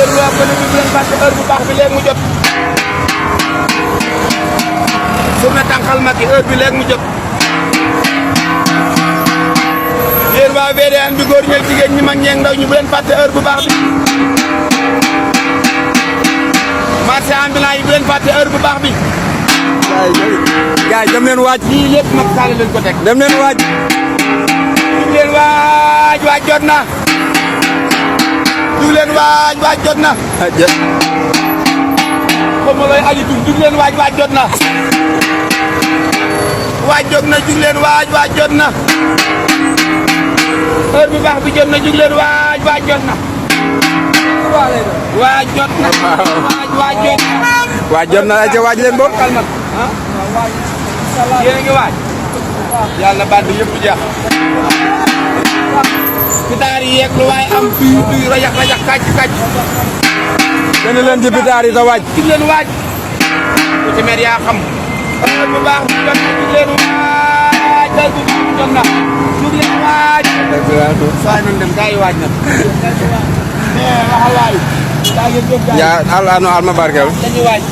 heure bu baax bi bu leen fàtte heure bu baax bi léegi mu jot journée tànqal Macky heure bi léegi mu jot yéen waa VDN bi góor ñeeg jigéen ñi mag ñeeg ndaw ñi bu leen fàtte heure bu baax bi marché ambulant yi bu leen fàtte heure bu baax bi gars yi dem leen waaj. lii lépp Macky Sall leen ko teg dem leen waaj. jug leen waaj jot na jug leen waaj jot na comme lay aji jug leen waaj jot na waaj jot na jug leen waaj jot na heure bu baax bi jot na jug leen waaj jot na waaj jot na waaj jot na waaj jot na ay ca waaj leen boog. kalmat yéen a ngi waaj yàlla band yëpp jeex pitaar yi yeeg lu waaye am duy rajax kàcc gën leen ci pitaar yi ta waaj. jug leen waaj ku ci mer yaa xam heure bu baax bi jot na jug leen waaj heure bu baax bi jot na jug leen waaj saa nan dem gaa yi waaj na waxal waay yaa al ano alma barkel dañuy waaj